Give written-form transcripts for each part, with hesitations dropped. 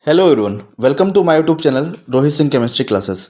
Hello everyone, welcome to my YouTube channel Rohit Singh chemistry classes.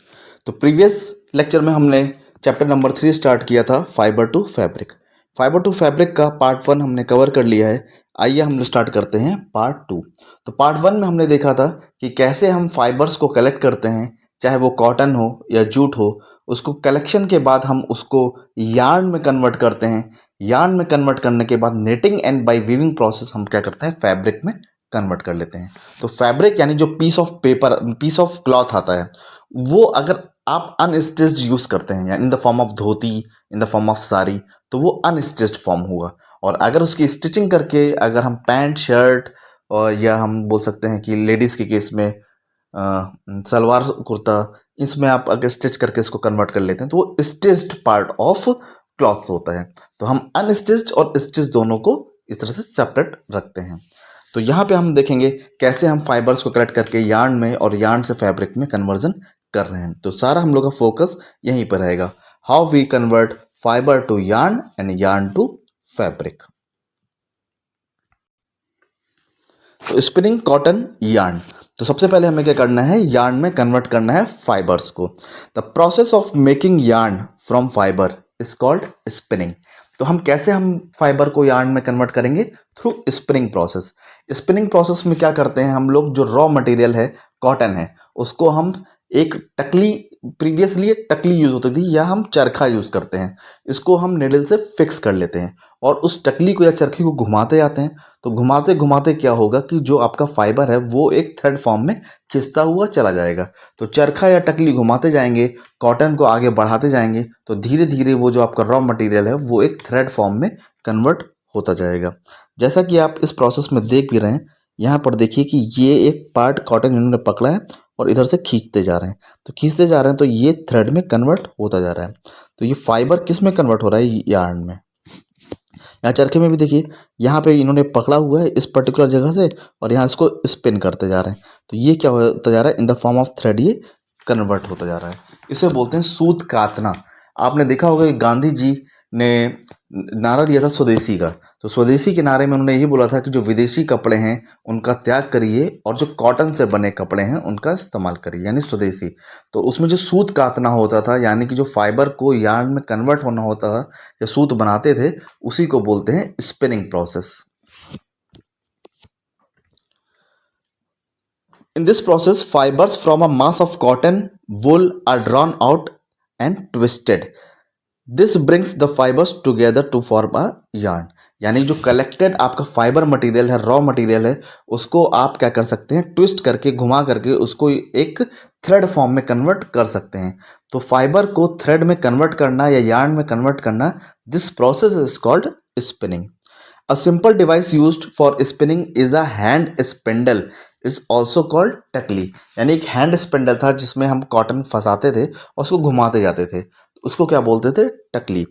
तो previous lecture में हमने chapter number 3 start किया था fibre to fabric. Fibre to fabric का part 1 हमने कवर कर लिया है। आइए हम स्टार्ट करते हैं पार्ट 2। तो पार्ट 1 में हमने देखा था कि कैसे हम फाइबर्स को कलेक्ट करते हैं, चाहे वो कॉटन हो या जूट हो। उसको कलेक्शन के बाद हम उसको यार्न में कन्वर्ट करते हैं। यार्न में कन्वर्ट करने के बाद knitting and by weaving process हम क्या करते हैं, फैब्रिक में कन्वर्ट कर लेते हैं। तो फैब्रिक यानी जो piece of paper, piece of cloth आता है, वो अगर आप अनस्टिच्ड यूज करते हैं यानी इन the form of dhoti, in the form of sari, तो वो अनस्टिच्ड फॉर्म होगा। और अगर उसकी स्टिचिंग करके अगर हम पैंट शर्ट और या हम बोल सकते हैं कि लेडीज के केस में सलवार कुर्ता, इसमें आप अगर स्टिच करके इसको कन्वर्ट कर लेते हैं तो वो स्टिच्ड पार्ट ऑफ क्लॉथ होता है। तो हम अनस्टिच्ड और स्टिच दोनों को इस तरह से सेपरेट रखते हैं। तो यहाँ पे हम देखेंगे कैसे हम फाइबर्स को कलेक्ट करके यार्न में और यार्न से फैब्रिक में कन्वर्जन कर रहे हैं। तो सारा हम लोग का फोकस यहीं पर रहेगा, how we convert fibre to yarn and yarn to fabric. तो स्पिनिंग कॉटन यार्न, तो सबसे पहले हमें क्या करना है, यार्न में कन्वर्ट करना है फाइबर्स को। The process of making yarn from fibre is called spinning. तो हम कैसे हम फाइबर को यार्न में कन्वर्ट करेंगे, through spinning process. Spinning process में क्या करते हैं हम लोग, जो रॉ मटेरियल है कॉटन है, उसको हम एक टकली, प्रीवियसली टकली यूज होती थी या हम चरखा यूज करते हैं, इसको हम निडल से फिक्स कर लेते हैं और उस टकली को या चरखे को घुमाते जाते हैं। तो घुमाते घुमाते क्या होगा कि जो आपका फाइबर है वो एक थ्रेड फॉर्म में खिंचता हुआ चला जाएगा। तो चरखा या टकली घुमाते जाएंगे, कॉटन को आगे बढ़ाते जाएंगे, तो धीरे धीरे वो जो आपका रॉ मटेरियल है वो एक थ्रेड फॉर्म में कन्वर्ट होता जाएगा। जैसा कि आप इस प्रोसेस में देख भी रहे हैं, यहाँ पर देखिए कि ये एक पार्ट कॉटन इन्होंने पकड़ा है और इधर से खींचते जा रहे हैं। तो खींचते जा रहे हैं तो ये थ्रेड में कन्वर्ट होता जा रहा है। तो ये फाइबर किस में कन्वर्ट हो रहा है, यार्न में। यहाँ चरखे में भी देखिए, यहाँ पे इन्होंने पकड़ा हुआ है इस पर्टिकुलर जगह से और यहाँ इसको स्पिन करते जा रहे हैं। तो ये क्या होता जा रहा है, इन द फॉर्म ऑफ थ्रेड ये कन्वर्ट होता जा रहा है। इसे बोलते हैं सूत कातना। आपने देखा होगा कि गांधी जी ने नारा दिया था स्वदेशी का। तो स्वदेशी के नारे में उन्होंने ये बोला था कि जो विदेशी कपड़े हैं उनका त्याग करिए और जो कॉटन से बने कपड़े हैं उनका इस्तेमाल करिए, यानी स्वदेशी। तो उसमें जो सूत कातना होता था, यानी कि जो फाइबर को यार्न में कन्वर्ट होना होता था या सूत बनाते थे, उसी को बोलते हैं spinning process. In this process, fibers from a mass of cotton wool are drawn out and twisted. This brings the fibers together to form a yarn. यानी जो कलेक्टेड आपका फाइबर मटेरियल है, रॉ मटेरियल है, उसको आप क्या कर सकते हैं, ट्विस्ट करके, घुमा करके उसको एक थ्रेड फॉर्म में कन्वर्ट कर सकते हैं। तो फाइबर को थ्रेड में कन्वर्ट करना या यार्न में कन्वर्ट करना, this process is called spinning. A simple device used for spinning is a hand spindle is also called टकली। यानी एक हैंड स्पिंडल था जिसमें हम कॉटन फंसाते थे और उसको घुमाते जाते थे, तो उसको क्या बोलते थे, टकली।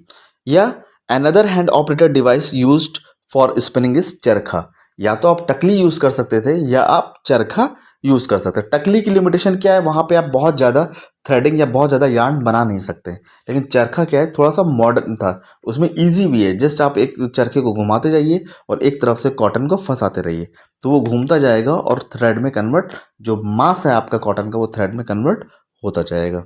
या another hand operated device used for spinning is चरखा। या तो आप टकली यूज कर सकते थे या आप चरखा यूज कर सकते हैं। टकली की लिमिटेशन क्या है, वहां पे आप बहुत ज़्यादा थ्रेडिंग या बहुत ज़्यादा यार्न बना नहीं सकते। लेकिन चरखा क्या है, थोड़ा सा मॉडर्न था, उसमें इजी भी है। जस्ट आप एक चरखे को घुमाते जाइए और एक तरफ से कॉटन को फंसाते रहिए, तो वो घूमता जाएगा और थ्रेड में कन्वर्ट, जो मास है आपका कॉटन का, वो थ्रेड में कन्वर्ट होता जाएगा।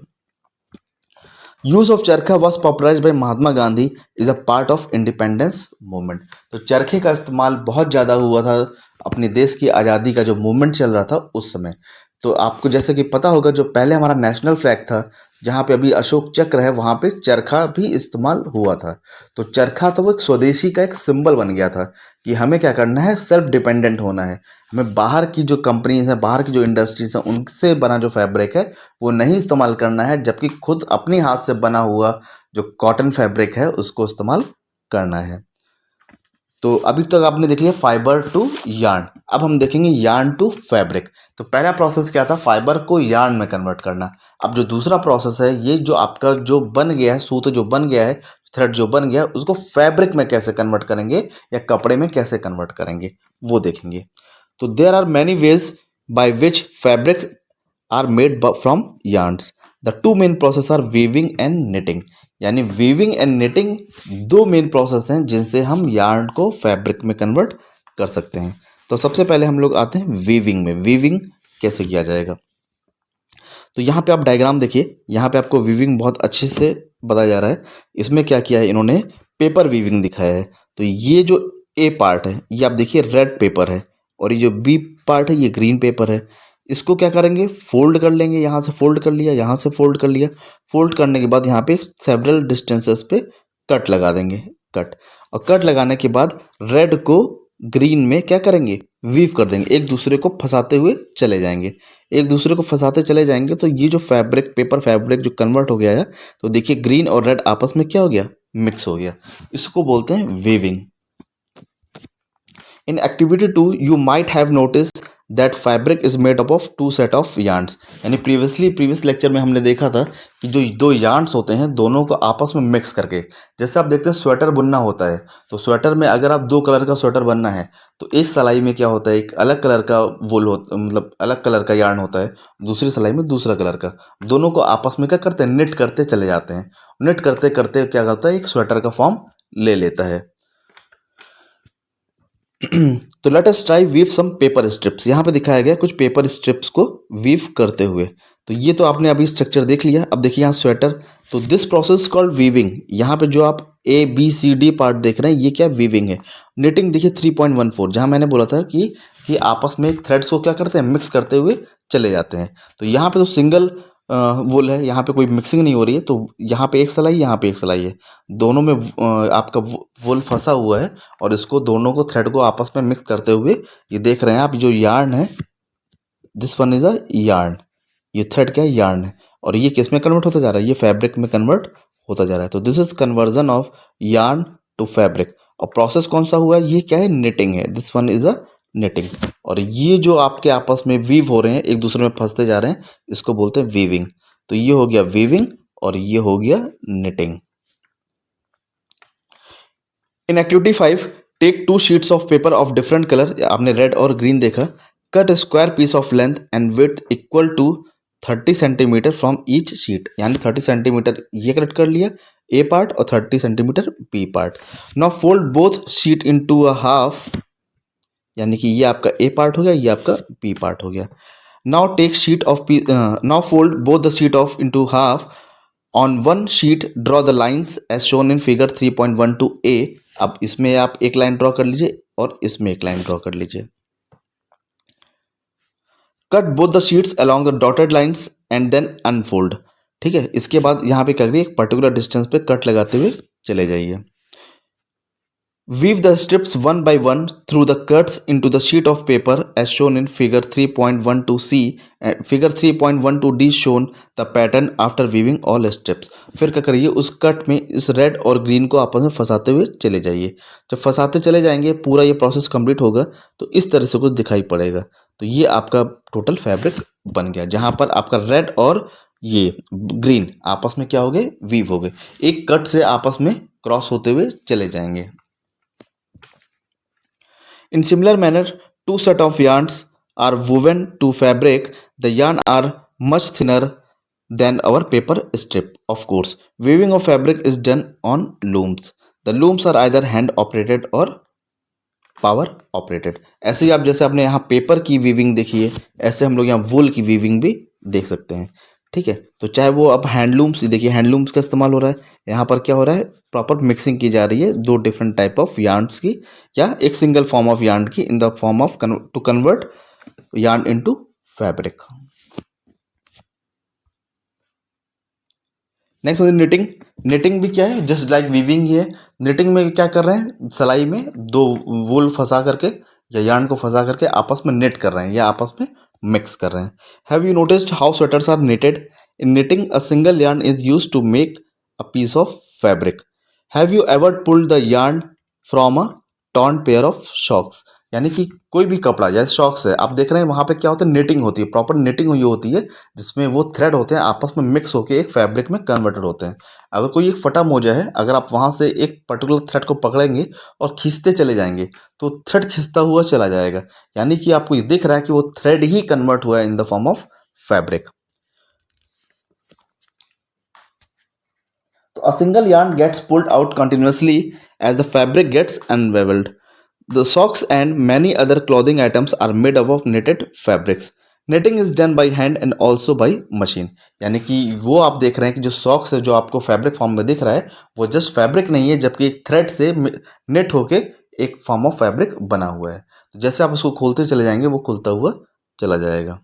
Use of charkha was popularized by Mahatma Gandhi is a part of independence movement. तो चरखे का इस्तेमाल बहुत ज़्यादा हुआ था अपने देश की आज़ादी का जो मूवमेंट चल रहा था उस समय। तो आपको जैसे कि पता होगा, जो पहले हमारा नेशनल फ्लैग था, जहाँ पे अभी अशोक चक्र है, वहाँ पे चरखा भी इस्तेमाल हुआ था। तो चरखा तो वो एक स्वदेशी का एक सिंबल बन गया था कि हमें क्या करना है, सेल्फ डिपेंडेंट होना है। हमें बाहर की जो कंपनीज हैं, बाहर की जो इंडस्ट्रीज हैं, उनसे बना जो फैब्रिक है वो नहीं इस्तेमाल करना है, जबकि खुद अपने हाथ से बना हुआ जो कॉटन फैब्रिक है उसको इस्तेमाल करना है। तो अभी तक आपने देख लिया फाइबर टू यार्न। अब हम देखेंगे यार्न टू फैब्रिक। तो पहला प्रोसेस क्या था, फाइबर को यार्न में कन्वर्ट करना। अब जो दूसरा प्रोसेस है, ये जो आपका जो बन गया है, सूत जो बन गया है, थ्रेड जो बन गया है, उसको फैब्रिक में कैसे कन्वर्ट करेंगे या कपड़े में कैसे कन्वर्ट करेंगे, वो देखेंगे। तो there are many ways by which fabrics are made from yarns. The two main process are weaving and knitting। यानी वीविंग एंड knitting दो मेन प्रोसेस हैं जिनसे हम यार्न को फैब्रिक में कन्वर्ट कर सकते हैं। तो सबसे पहले हम लोग आते हैं वीविंग में। वीविंग कैसे किया जाएगा। तो यहाँ पे आप डायग्राम देखिए, यहाँ पे आपको वीविंग बहुत अच्छे से बताया जा रहा है। इसमें क्या किया है इन्होंने, पेपर वीविंग दिखाया है। तो ये जो ए पार्ट है ये आप देखिए रेड पेपर है, और ये जो बी पार्ट है ये ग्रीन पेपर है। इसको क्या करेंगे, फोल्ड कर लेंगे, यहाँ से फोल्ड कर लिया, यहाँ से फोल्ड कर लिया। फोल्ड करने के बाद यहाँ पे सेवरल डिस्टेंसेस पे कट लगा देंगे, कट। और कट लगाने के बाद रेड को ग्रीन में क्या करेंगे, वीव कर देंगे, एक दूसरे को फंसाते हुए चले जाएंगे। एक दूसरे को फंसाते चले जाएंगे तो ये जो फैब्रिक, पेपर फैब्रिक जो कन्वर्ट हो गया है, तो देखिए ग्रीन और रेड आपस में क्या हो गया, मिक्स हो गया। इसको बोलते हैं weaving. In activity 2, you might have noticed that fabric is made up of two set of yarns। यानी प्रीवियस लेक्चर में हमने देखा था कि जो दो yarns होते हैं दोनों को आपस में मिक्स करके, जैसे आप देखते हैं स्वेटर बुनना होता है, तो स्वेटर में अगर आप दो कलर का स्वेटर बनना है तो एक सिलाई में क्या होता है, एक अलग कलर का वूल होता, मतलब अलग कलर का yarn होता है, दूसरी सिलाई में दूसरा कलर का। दोनों को आपस में क्या करते हैं, निट करते चले जाते हैं। निट करते करते क्या होता है, एक स्वेटर का फॉर्म ले लेता है। तो लेट अस ट्राई वीव सम पेपर स्ट्रिप्स। यहाँ पे दिखाया गया कुछ पेपर स्ट्रिप्स को वीव करते हुए। तो ये तो आपने अभी स्ट्रक्चर देख लिया। अब देखिए यहाँ स्वेटर, तो दिस प्रोसेस कॉल्ड वीविंग। यहाँ पे जो आप A B C D part देख रहे हैं ये क्या वीविंग है। निटिंग देखिए 3.14, जहाँ मैंने बोला था कि आपस में एक थ्रेड्स को क्या करते हैं, मिक्स करते हुए चले जाते हैं। तो यहाँ पे तो सिंगल वुल है, यहाँ पे कोई मिक्सिंग नहीं हो रही है, तो यहाँ पे एक सिलाई, यहाँ पे एक सिलाई है, दोनों में आपका वुल फंसा हुआ है, और इसको दोनों को थ्रेड को आपस में मिक्स करते हुए ये देख रहे हैं आप, जो यार्न है, this one is a yarn, ये थ्रेड क्या है, यार्न है, और ये किस में कन्वर्ट होता जा रहा है, ये फैब्रिक में कन्वर्ट होता जा रहा है। तो this is conversion of yarn to fabric. और प्रोसेस कौन सा हुआ है, ये क्या है, निटिंग है, this one is a knitting. और ये जो आपके आपस में वीव हो रहे हैं, एक दूसरे में फंसते जा रहे हैं, इसको बोलते हैं वीविंग। तो ये हो गया वीविंग और ये हो गया knitting. In activity 5, take 2 sheets of paper of different colour, आपने रेड और ग्रीन देखा, cut square piece of length and width equal to 30 centimetre from each sheet. यानी 30 सेंटीमीटर ये कट कर लिया ए पार्ट और 30 centimetre B part. Now fold both sheet into a half, यानी कि ये आपका ए पार्ट हो गया, ये आपका बी पार्ट हो गया। Now take sheet of now fold both the sheet of into half. On one sheet draw the lines as shown in figure 3.12 A. अब इसमें आप एक लाइन ड्रॉ कर लीजिए और इसमें एक लाइन ड्रॉ कर लीजिए। Cut both the sheets along the dotted lines and then unfold. ठीक है, इसके बाद यहाँ पे करिए एक पर्टिकुलर डिस्टेंस पे कट लगाते हुए चले जाइए। Weave the strips one by one through the cuts into the sheet of paper as shown in figure 3.12c and figure 3.12d shown the pattern after weaving all strips। फिर क्या करिए, उस cut में इस रेड और green को आपस में फंसाते हुए चले जाइए। जब फंसाते चले जाएंगे पूरा ये प्रोसेस कंप्लीट होगा तो इस तरह से कुछ दिखाई पड़ेगा। तो ये आपका टोटल फैब्रिक बन गया, जहाँ पर आपका रेड और ये ग्रीन आपस में क्या हो गए, वीव हो गए, एक कट से आपस में क्रॉस होते हुए चले जाएंगे। In similar manner, two set of yarns are woven to fabric. The yarn are much thinner than our paper strip. Of course, weaving of fabric is done on looms. The looms are either hand operated or power operated. ऐसे ही आप जैसे आपने यहाँ paper की weaving देखी है, ऐसे हम लोग यहाँ वूल की वीविंग भी देख सकते हैं। ठीक है, तो चाहे वो अब हैंडलूम्स, देखिए हैंडलूम्स का इस्तेमाल हो रहा है, यहाँ पर क्या हो रहा है, प्रॉपर मिक्सिंग की जा रही है दो डिफरेंट टाइप ऑफ यार्न्स की, या एक सिंगल फॉर्म ऑफ यार्न की, in the form of to convert yarn into fabric. Next है निटिंग। निटिंग भी क्या है, जस्ट लाइक वीविंग ही है। निटिंग में क्या कर रहे हैं, सिलाई में दो वूल फंसा करके या यार्न को फंसा करके आपस में नेट कर रहे हैं या आपस में मिक्स कर रहे हैं। Have you noticed how sweaters are knitted? In knitting a single yarn is used to make a piece of fabric. Have you ever pulled the yarn from a torn pair of socks? यानी कि कोई भी कपड़ा जैसे socks है, आप देख रहे हैं वहाँ पे क्या होता है, निटिंग होती है, प्रॉपर निटिंग हुई होती है, जिसमें वो थ्रेड होते हैं आपस में मिक्स होकर एक फैब्रिक में कन्वर्टेड होते हैं। अगर कोई एक फटा मोजा है, अगर आप वहाँ से एक पर्टिकुलर थ्रेड को पकड़ेंगे और खींचते चले जाएंगे तो थ्रेड खिंचता हुआ चला जाएगा, यानी कि आपको ये दिख रहा है कि वो थ्रेड ही कन्वर्ट हुआ है इन द फॉर्म ऑफ फैब्रिक। तो a single yarn gets pulled out continuously as the fabric gets unraveled. The socks and many other clothing items are made up of knitted fabrics. Netting is done by hand and also by machine, यानी कि वो आप देख रहे हैं कि जो socks है जो आपको फैब्रिक फॉर्म में दिख रहा है वो जस्ट फैब्रिक नहीं है, जबकि एक थ्रेड से नेट होके एक फॉर्म ऑफ फैब्रिक बना हुआ है। तो जैसे आप उसको खोलते चले जाएंगे वो खुलता हुआ चला जाएगा।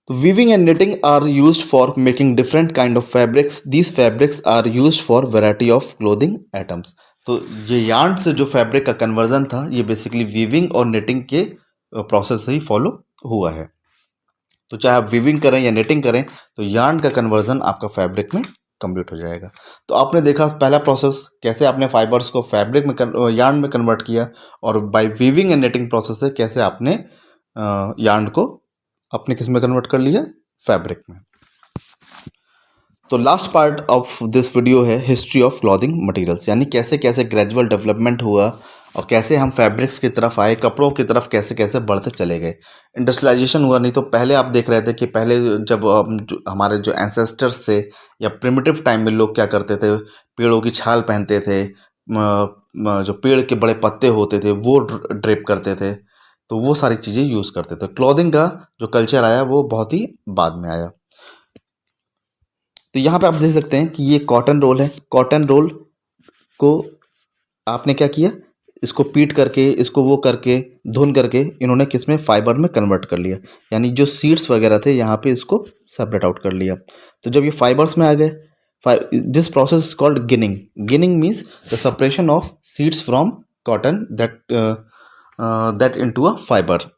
तो weaving and knitting are used for making different kind of fabrics, these fabrics are used for variety of clothing items. तो ये यार्न से जो फैब्रिक का कन्वर्जन था ये बेसिकली वीविंग और निटिंग के प्रोसेस से ही फॉलो हुआ है। तो चाहे आप वीविंग करें या निटिंग करें तो यार्न का कन्वर्जन आपका फैब्रिक में कंप्लीट हो जाएगा। तो आपने देखा पहला प्रोसेस कैसे आपने फाइबर्स को फैब्रिक में यार्न में कन्वर्ट किया, और by weaving and knitting process से कैसे आपने यार्न को अपने किस में कन्वर्ट कर लिया, फैब्रिक में। तो last part of this video है हिस्ट्री ऑफ क्लॉथिंग मटेरियल्स, यानी कैसे कैसे ग्रेजुअल डेवलपमेंट हुआ और कैसे हम फैब्रिक्स की तरफ आए, कपड़ों की तरफ कैसे कैसे बढ़ते चले गए। इंडस्ट्रियलाइजेशन हुआ, नहीं तो पहले आप देख रहे थे कि पहले जब हमारे जो एंसेस्टर्स थे या प्रिमिटिव टाइम में लोग क्या करते थे, पेड़ों की छाल पहनते थे, जो पेड़ के बड़े पत्ते होते थे वो ड्रेप करते थे, तो वो सारी चीज़ें यूज़ करते थे। क्लॉथिंग का जो कल्चर आया वो बहुत ही बाद में आया। तो यहाँ पे आप देख सकते हैं कि ये कॉटन रोल है। कॉटन रोल को आपने क्या किया, इसको पीट करके, इसको वो करके, धुन करके इन्होंने किस में, फाइबर में कन्वर्ट कर लिया, यानी जो सीड्स वगैरह थे यहाँ पे इसको सेपरेट आउट कर लिया। तो जब ये फाइबर्स में आ गए, this process is called ginning. Ginning means the separation of seeds from cotton that into a fibre.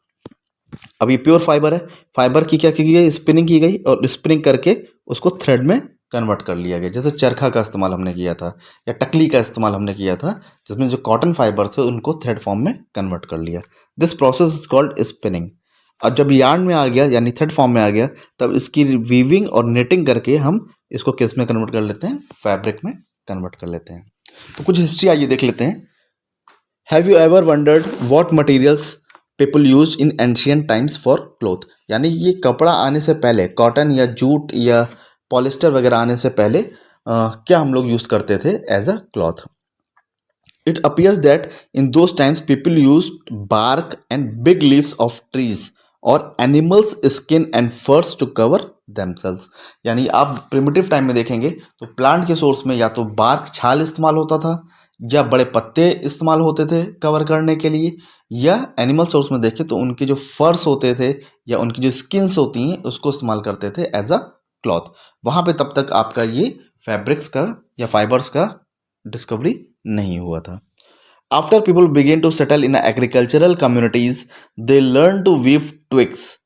अब ये प्योर फाइबर है, फाइबर की क्या की गई, स्पिनिंग की गई, और स्पिनिंग करके उसको थ्रेड में कन्वर्ट कर लिया गया। जैसे चरखा का इस्तेमाल हमने किया था या टकली का इस्तेमाल हमने किया था, जिसमें जो कॉटन फाइबर थे उनको थ्रेड फॉर्म में कन्वर्ट कर लिया। This process is called spinning. और जब यार्न में आ गया यानी थ्रेड फॉर्म में आ गया, तब इसकी वीविंग और नेटिंग करके हम इसको किस में कन्वर्ट कर लेते हैं, फैब्रिक में कन्वर्ट कर लेते हैं। तो कुछ हिस्ट्री आइए देख लेते हैं। Have you ever wondered what materials people use in ancient times for cloth, यानी ये कपड़ा आने से पहले, कॉटन या जूट या पॉलिस्टर वगैरह आने से पहले क्या हम लोग यूज करते थे as a cloth. It appears that in those times people use bark and big leaves of trees और animals skin and furs to cover themselves, यानी आप प्रिमिटिव टाइम में देखेंगे तो प्लांट के सोर्स में या तो बार्क, छाल इस्तेमाल होता था, या बड़े पत्ते इस्तेमाल होते थे कवर करने के लिए, या एनिमल सोर्स में देखें तो उनके जो फर्स होते थे या उनकी जो स्किन्स होती हैं उसको इस्तेमाल करते थे एज अ क्लॉथ। वहाँ पे तब तक आपका ये फैब्रिक्स का या फाइबर्स का डिस्कवरी नहीं हुआ था। After people begin to settle in agricultural communities they learn to weave twigs.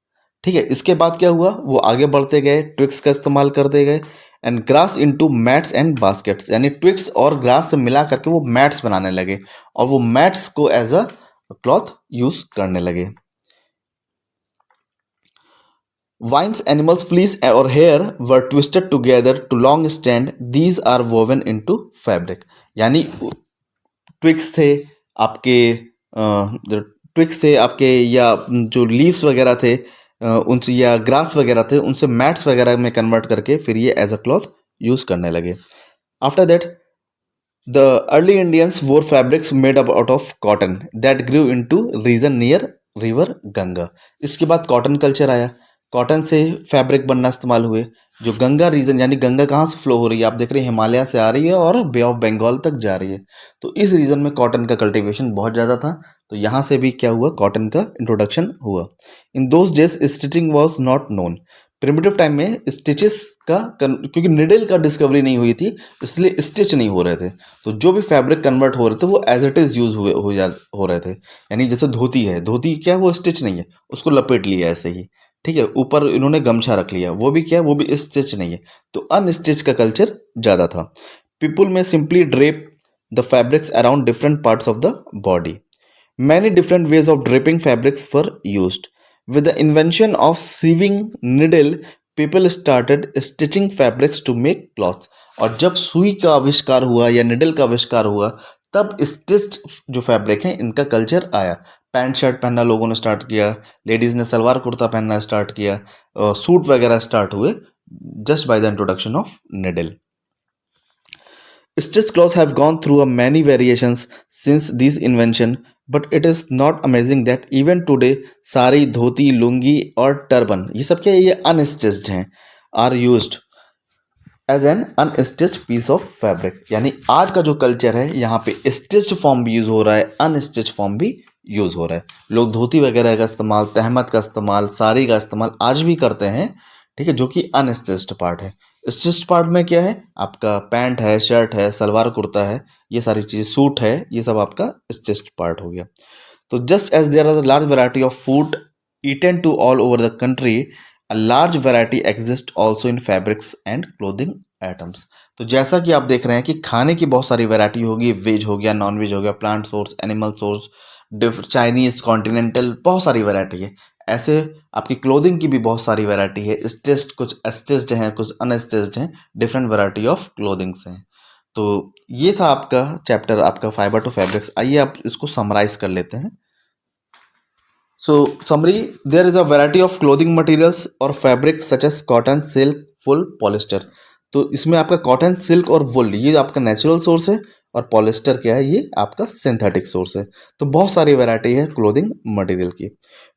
ठीक है, इसके बाद क्या हुआ, वो आगे बढ़ते गए, ट्विग्स का इस्तेमाल करते गए, and grass into mats and baskets, यानी ट्विग्स और ग्रास से मिला करके वो मैट्स बनाने लगे और वो मैट्स को एज अ क्लॉथ यूज करने लगे। Vines, animals' fleece or hair were twisted together to long stand. These are woven into fabric. यानी ट्विक्स थे आपके, ट्विक्स थे आपके, या जो लीव्स वगैरह थे उनसे, या ग्रास वगैरह थे उनसे मैट्स वगैरह में कन्वर्ट करके फिर ये एज अ क्लॉथ यूज करने लगे। After that the early Indians wore fabrics made up out of cotton that grew into region near river Ganga. इसके बाद कॉटन कल्चर आया, कॉटन से फैब्रिक बनना इस्तेमाल हुए। जो गंगा रीजन, यानी गंगा कहाँ से फ्लो हो रही है, आप देख रहे हैं हिमालय से आ रही है और बे ऑफ बंगाल तक जा रही है, तो इस रीजन में कॉटन का कल्टीवेशन बहुत ज़्यादा था, तो यहाँ से भी क्या हुआ, कॉटन का इंट्रोडक्शन हुआ। In those days stitching was not known. Primitive time में स्टिचेस का क्योंकि निडल का डिस्कवरी नहीं हुई थी इसलिए स्टिच नहीं हो रहे थे, तो जो भी फैब्रिक कन्वर्ट हो रहे थे वो एज इट इज़ यूज हो रहे थे। यानी जैसे धोती है, धोती क्या है, वो स्टिच नहीं है, उसको लपेट लिया ऐसे ही, ठीक है, ऊपर इन्होंने गमछा रख लिया, वो भी क्या है, वो भी स्टिच नहीं है, तो अनस्टिच का कल्चर ज़्यादा था। पीपुल में simply drape the fabrics around different parts of the body. Many different ways of draping fabrics were used. With the invention of sewing needle, people started stitching fabrics to make cloths. और जब सुई का आविष्कार हुआ या needle का आविष्कार हुआ तब स्टिच्ड जो फैब्रिक है इनका कल्चर आया। पैंट शर्ट पहनना लोगों ने स्टार्ट किया, लेडीज़ ने सलवार कुर्ता पहनना स्टार्ट किया, सूट वगैरह स्टार्ट हुए just by the introduction of needle. Stitched clothes have gone through a many variations since this invention. But it is not amazing that even today sari, dhoti, lungi और टर्बन, ये सब क्या है, ये अनस्टिच्ड हैं, are used as an unstitched piece of fabric. यानी आज का जो कल्चर है यहाँ पे स्टिच्ड फॉर्म भी यूज़ हो रहा है, अनस्टिच्ड फॉर्म भी यूज़ हो रहा है। लोग धोती वगैरह का इस्तेमाल, तहमत का इस्तेमाल, साड़ी का इस्तेमाल आज भी करते हैं, ठीक है, जो कि अनस्टिच्ड पार्ट है। स्टिच्ड पार्ट में क्या है, आपका पैंट है, शर्ट है, सलवार कुर्ता है, ये सारी चीज़ें, सूट है, ये सब आपका स्टिच्ड पार्ट हो गया। तो just as there are a large variety of food eaten to all over the country, a large variety exists also in fabrics and clothing items। तो जैसा कि आप देख रहे हैं कि खाने की बहुत सारी वैरायटी होगी, वेज हो गया, नॉन वेज हो गया, plant source, animal source, Chinese, continental, बहुत सारी वैरायटी है। ऐसे आपकी क्लोथिंग की भी बहुत सारी वैरायटी है, स्टिच्ड, कुछ स्टिच्ड हैं, कुछ अनस्टिच्ड हैं, डिफरेंट वैरायटी ऑफ क्लोथिंग्स हैं। तो ये था आपका चैप्टर, आपका फाइबर टू फैब्रिक्स। आइए आप इसको समराइज कर लेते हैं। So, summary, there is a variety of clothing materials or fabric such as cotton, silk, wool, polyester। तो इसमें आपका कॉटन, सिल्क और वुल ये आपका नेचुरल सोर्स है, और पॉलिस्टर क्या है, ये आपका सिंथेटिक सोर्स है। तो बहुत सारी वैरायटी है क्लोथिंग मटेरियल की।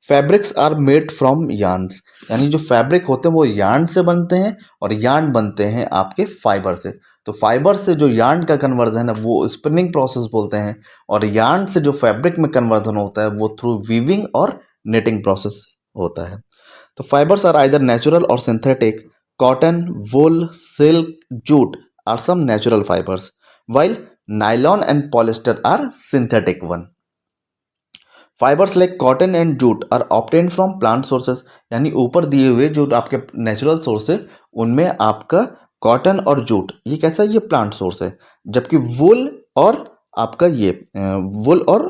Fabrics are made from yarns, यानी जो फैब्रिक होते हैं वो यार्न से बनते हैं, और यार्न बनते हैं आपके फाइबर से। तो फाइबर से जो यार्न का कन्वर्जन है वो स्पिनिंग प्रोसेस बोलते हैं, और यार्न से जो फैब्रिक में कन्वर्जन होता है वो थ्रू वीविंग और निटिंग प्रोसेस होता है। तो फाइबर्स आर आइदर नेचुरल और synthetic. Cotton, wool, silk, jute are some natural fibres, while nylon and polyester are synthetic one। Fibres like cotton and jute are obtained from plant sources, यानी ऊपर दिए हुए जो आपके नेचुरल सोर्स है उनमें आपका कॉटन और जूट ये कैसा है, ये प्लांट सोर्स है। जबकि वुल और आपका ये वुल और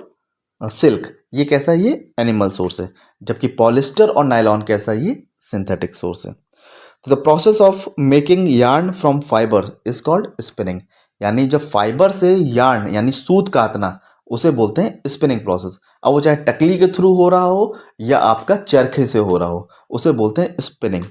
सिल्क ये कैसा है, ये एनिमल सोर्स है। जबकि पॉलिस्टर और नायलॉन कैसा है, ये सिंथेटिक सोर्स है। तो the process of making yarn from fibre is called spinning, यानी जब फाइबर से यार्न यानी सूत काटना उसे बोलते हैं स्पिनिंग प्रोसेस। अब वो चाहे टकली के थ्रू हो रहा हो या आपका चरखे से हो रहा हो, उसे बोलते हैं spinning.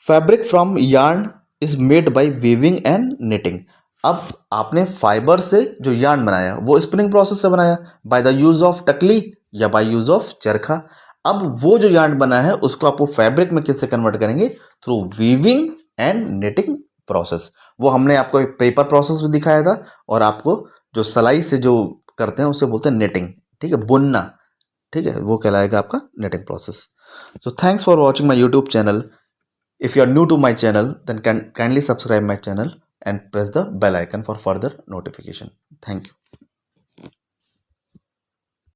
Fabric from yarn is made by weaving and knitting. अब आपने फाइबर से जो यार्न बनाया वो स्पिनिंग प्रोसेस से बनाया, बाय द यूज ऑफ टकली या बाय यूज ऑफ चरखा। अब वो जो यार्न बना है उसको आप वो फैब्रिक में किससे कन्वर्ट करेंगे, through weaving and knitting process. वो हमने आपको एक पेपर प्रोसेस भी दिखाया था, और आपको जो सलाई से जो करते हैं उसे बोलते हैं निटिंग, ठीक है, बुनना, ठीक है, वो कहलाएगा आपका knitting process. So thanks for watching my YouTube channel. If you are new to my channel, then kindly subscribe my channel and press the bell icon for further notification. Thank you.